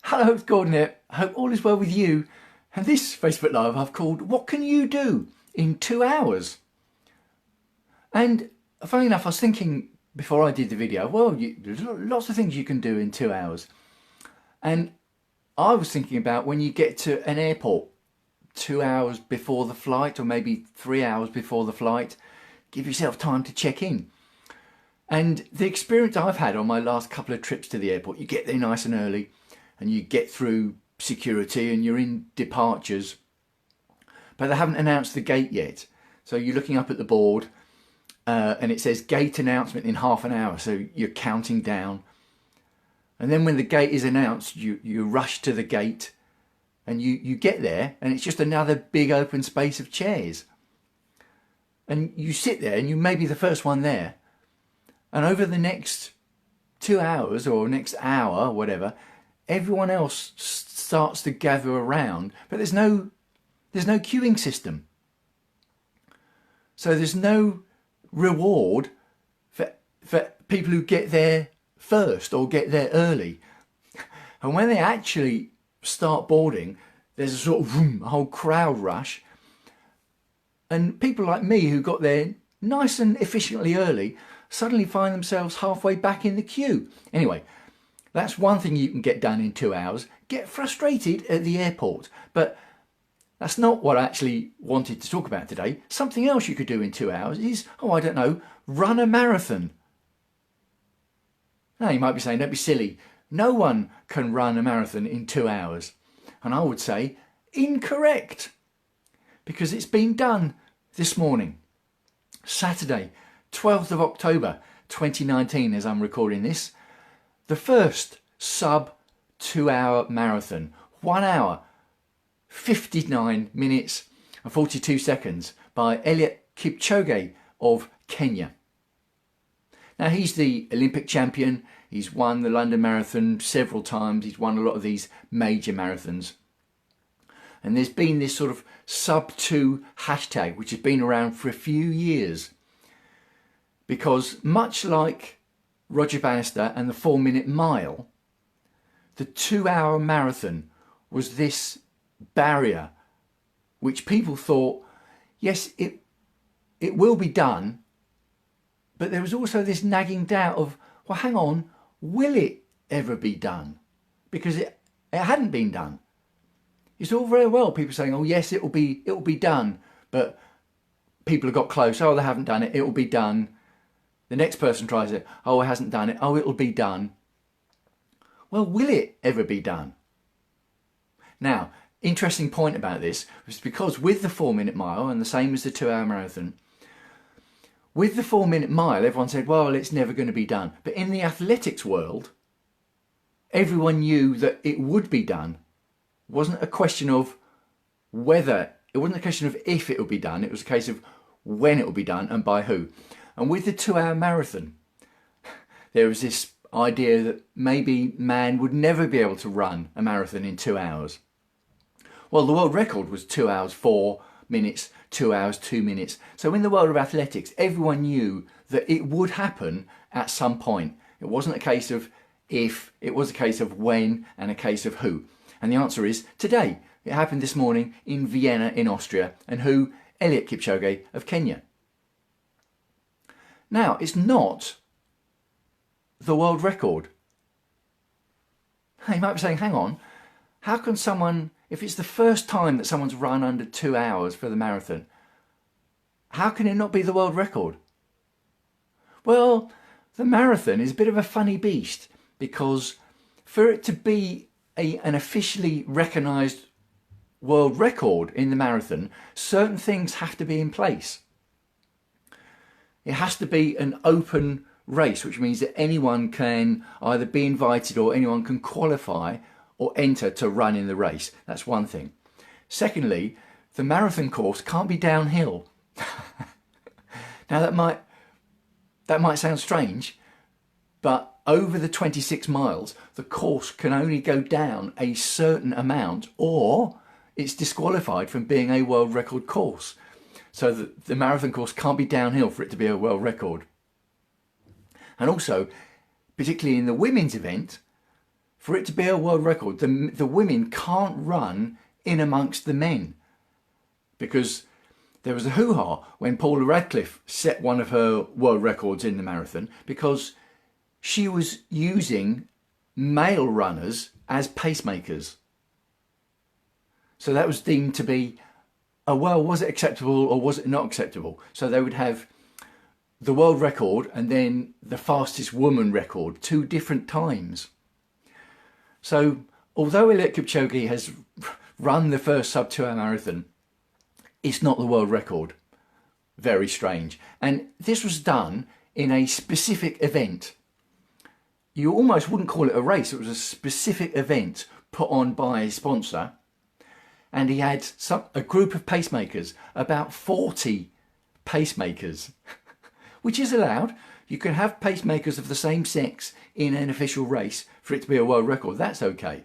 Hello, it's Gordon here. I hope all is well with you. And this Facebook Live I've called What Can You Do in 2 Hours? And funny enough, I was thinking before I did the video, well, there's lots of things you can do in 2 hours. And I was thinking about when you get to an airport 2 hours before the flight, or maybe 3 hours before the flight, give yourself time to check in. And the experience I've had on my last couple of trips to the airport, you get there nice and early and you get through security and you're in departures, but they haven't announced the gate yet. So you're looking up at the board and it says gate announcement in half an hour. So you're counting down. And then when the gate is announced, you rush to the gate and you get there and it's just another big open space of chairs. And you sit there and you may be the first one there. And over the next 2 hours or next hour, whatever, everyone else starts to gather around, but there's no queuing system. So there's no reward for people who get there first or get there early. And when they actually start boarding, there's a sort of a whole crowd rush. And people like me who got there nice and efficiently early suddenly find themselves halfway back in the queue. Anyway, that's one thing you can get done in 2 hours. Get frustrated at the airport. But that's not what I actually wanted to talk about today. Something else you could do in 2 hours is, I don't know, run a marathon. Now you might be saying, don't be silly. No one can run a marathon in 2 hours. And I would say, incorrect. Because it's been done this morning. Saturday, 12th of October 2019, as I'm recording this, the first sub 2 hour marathon, 1 hour, 59 minutes and 42 seconds by Elliott Choki of Kenya. Now he's the Olympic champion, he's won the London Marathon several times, he's won a lot of these major marathons. And there's been this sort of sub 2 hashtag which has been around for a few years. Because much like Roger Bannister and the 4-minute mile, the 2 hour marathon was this barrier which people thought, yes, it will be done, but there was also this nagging doubt of, well, hang on, will it ever be done? Because it hadn't been done. It's all very well people saying, oh yes, it will be done, but people have got close, oh they haven't done it, it will be done. The next person tries it, oh it hasn't done it, oh it'll be done. Well, will it ever be done? Now, interesting point about this was because with the 4-minute mile, and the same as the 2 hour marathon, with the 4-minute mile everyone said, well, it's never going to be done. But in the athletics world, everyone knew that it would be done. It wasn't a question of whether, it wasn't a question of if it would be done, it was a case of when it would be done and by who. And with the 2 hour marathon, there was this idea that maybe man would never be able to run a marathon in 2 hours. Well, the world record was 2 hours 4 minutes, 2 hours 2 minutes. So in the world of athletics, everyone knew that it would happen at some point. It wasn't a case of if, it was a case of when and a case of who. And the answer is today. It happened this morning in Vienna in Austria. And who? Elliott Choki of Kenya. Now, it's not the world record. You might be saying, hang on, how can someone, if it's the first time that someone's run under 2 hours for the marathon, how can it not be the world record? Well, the marathon is a bit of a funny beast because for it to be an officially recognised world record in the marathon, certain things have to be in place. It has to be an open race, which means that anyone can either be invited or anyone can qualify or enter to run in the race. That's one thing. Secondly, the marathon course can't be downhill. Now that might sound strange, but over the 26 miles, the course can only go down a certain amount or it's disqualified from being a world record course. So the marathon course can't be downhill for it to be a world record. And also, particularly in the women's event, For it to be a world record, the women can't run in amongst the men, because there was a hoo-ha when Paula Radcliffe set one of her world records in the marathon because she was using male runners as pacemakers. So that was deemed to be, well, was it acceptable or was it not acceptable? So they would have the world record and then the fastest woman record, 2 different times. So although Elliott Choki has run the first sub 2 hour marathon, it's not the world record. Very strange. And this was done in a specific event. You almost wouldn't call it a race. It was a specific event put on by a sponsor. And he had a group of pacemakers, about 40 pacemakers, which is allowed. You can have pacemakers of the same sex in an official race for it to be a world record. That's okay.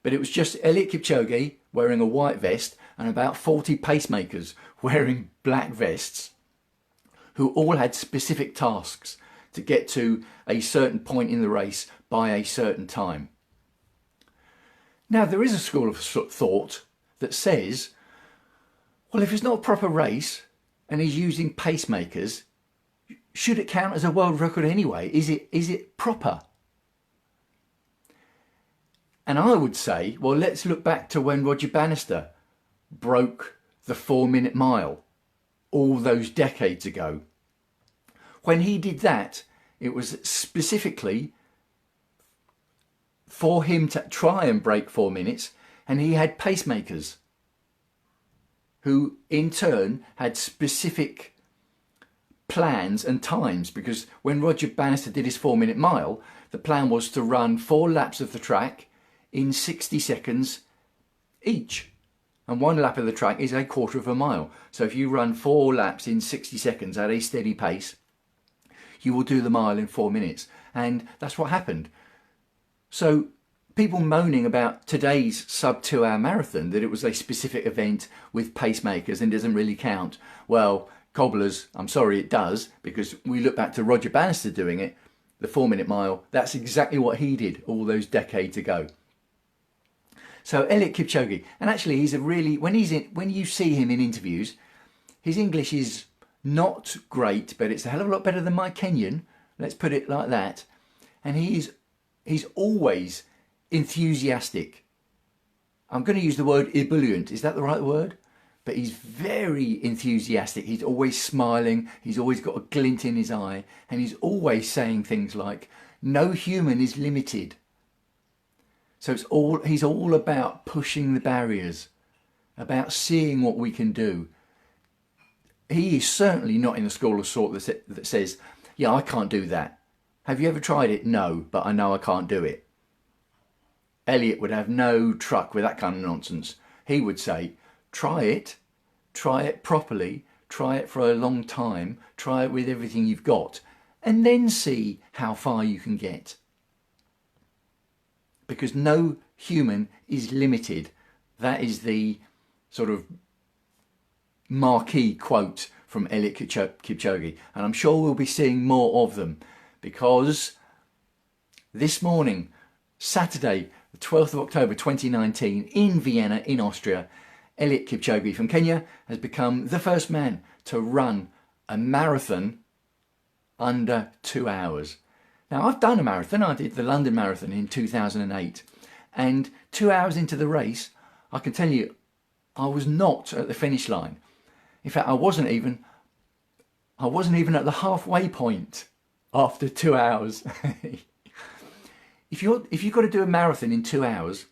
But it was just Elliott Choki wearing a white vest and about 40 pacemakers wearing black vests, who all had specific tasks to get to a certain point in the race by a certain time. Now, there is a school of thought that says, well, if it's not a proper race and he's using pacemakers, should it count as a world record anyway? Is it proper? And I would say, well, let's look back to when Roger Bannister broke the 4-minute mile all those decades ago. When he did that, it was specifically for him to try and break 4 minutes, and he had pacemakers who in turn had specific plans and times, because when Roger Bannister did his 4-minute mile, the plan was to run 4 laps of the track in 60 seconds each. And 1 lap of the track is a quarter of a mile. So if you run 4 laps in 60 seconds at a steady pace, you will do the mile in 4 minutes. And that's what happened. So people moaning about today's sub 2 hour marathon, that it was a specific event with pacemakers and doesn't really count. Well, cobblers, I'm sorry, it does, because we look back to Roger Bannister doing it, the 4-minute mile. That's exactly what he did all those decades ago. So Elliott Choki, and actually he's a really, when you see him in interviews, his English is not great, but it's a hell of a lot better than my Kenyan, let's put it like that. And he's always enthusiastic. I'm going to use the word ebullient, is that the right word? But he's very enthusiastic, he's always smiling, he's always got a glint in his eye, and he's always saying things like, no human is limited. So he's all about pushing the barriers, about seeing what we can do. He is certainly not in the school of thought that says, yeah, I can't do that. Have you ever tried it? No, but I know I can't do it. Elliott would have no truck with that kind of nonsense. He would say, try it properly, try it for a long time, try it with everything you've got, and then see how far you can get. Because no human is limited. That is the sort of marquee quote from Elliott Choki. And I'm sure we'll be seeing more of them, because this morning, Saturday, the 12th of October 2019, in Vienna, in Austria, Elliott Choki from Kenya has become the first man to run a marathon under 2 hours. Now, I've done a marathon. I did the London Marathon in 2008, and 2 hours into the race, I can tell you, I was not at the finish line. In fact, I wasn't even at the halfway point after 2 hours. If you've got to do a marathon in 2 hours,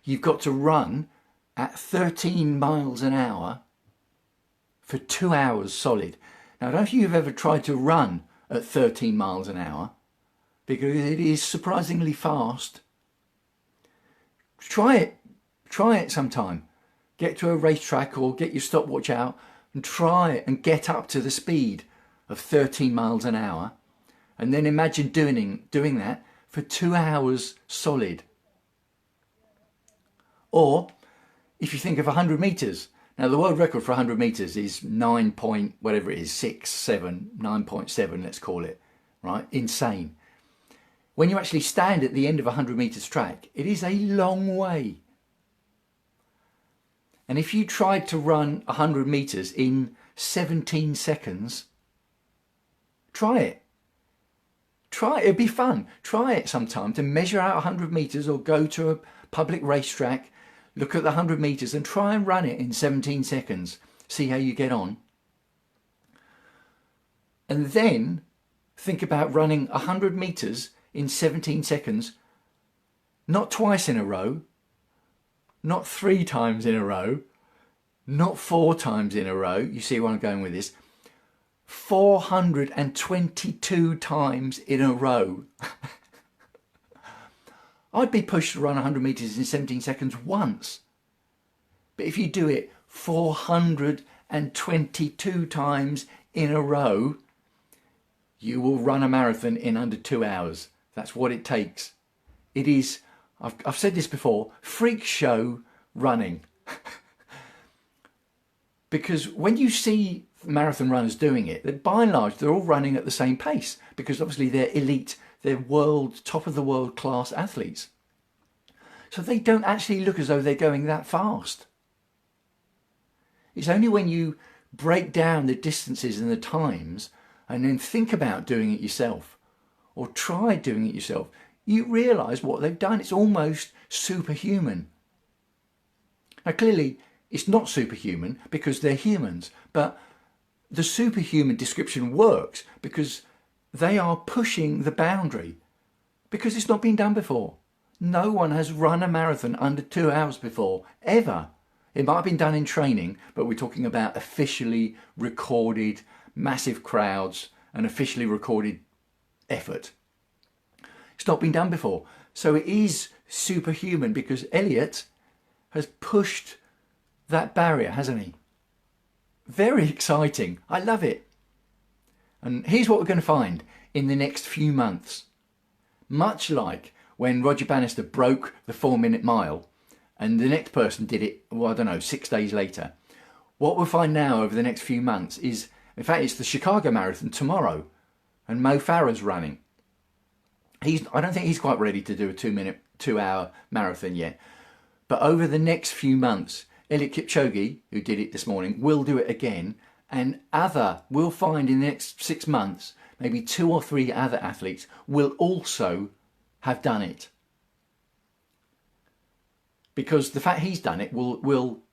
you've got to run at 13 miles an hour for 2 hours solid. Now, I don't know if you've ever tried to run at 13 miles an hour, because it is surprisingly fast. Try it sometime. Get to a racetrack or get your stopwatch out and try it and get up to the speed of 13 miles an hour, and then imagine doing that for 2 hours solid. Or if you think of 100 meters, now the world record for 100 meters is 9 point whatever it is, 6, 7, 9.7, let's call it, right? Insane. when you actually stand at the end of a 100 metres track, it is a long way. And if you tried to run 100 metres in 17 seconds, try it. Try it, it'd be fun. Try it sometime to measure out 100 metres or go to a public racetrack, look at the 100 metres and try and run it in 17 seconds. See how you get on. And then think about running 100 metres in 17 seconds, not twice in a row, not 3 times in a row, not 4 times in a row. You see where I'm going with this. 422 times in a row. I'd be pushed to run 100 metres in 17 seconds once. But if you do it 422 times in a row, you will run a marathon in under 2 hours. That's what it takes. It is, I've said this before, freak show running. Because when you see marathon runners doing it, that by and large they're all running at the same pace, because obviously they're elite, they're world, top of the world class athletes. So they don't actually look as though they're going that fast. It's only when you break down the distances and the times and then think about doing it yourself or try doing it yourself, you realise what they've done. It's almost superhuman. Now clearly it's not superhuman because they're humans, but the superhuman description works because they are pushing the boundary, because it's not been done before. No one has run a marathon under 2 hours before, ever. It might have been done in training, but we're talking about officially recorded massive crowds and officially recorded effort. It's not been done before. So it is superhuman because Elliott has pushed that barrier, hasn't he? Very exciting. I love it. And here's what we're going to find in the next few months. Much like when Roger Bannister broke the 4-minute mile and the next person did it, well, I don't know, 6 days later. What we'll find now over the next few months is, in fact, it's the Chicago Marathon tomorrow and Mo Farah's running. I don't think he's quite ready to do a 2-hour marathon yet. But over the next few months, Elliott Choki, who did it this morning, will do it again, and we'll find in the next 6 months, maybe 2 or 3 other athletes will also have done it. Because the fact he's done it will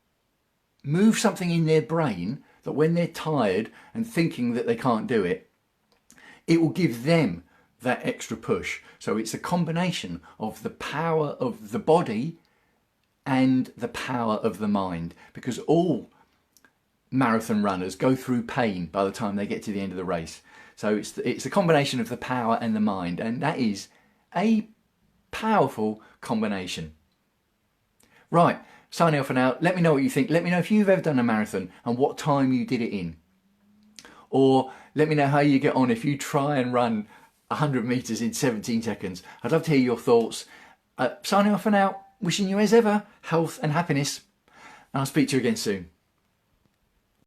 move something in their brain that when they're tired and thinking that they can't do it, it will give them that extra push. So it's a combination of the power of the body and the power of the mind, because all marathon runners go through pain by the time they get to the end of the race. So it's a combination of the power and the mind, and that is a powerful combination. Right, signing off for now. Let me know what you think. Let me know if you've ever done a marathon and what time you did it in. Or let me know how you get on if you try and run 100 metres in 17 seconds. I'd love to hear your thoughts. Signing off for now. Wishing you as ever health and happiness, and I'll speak to you again soon.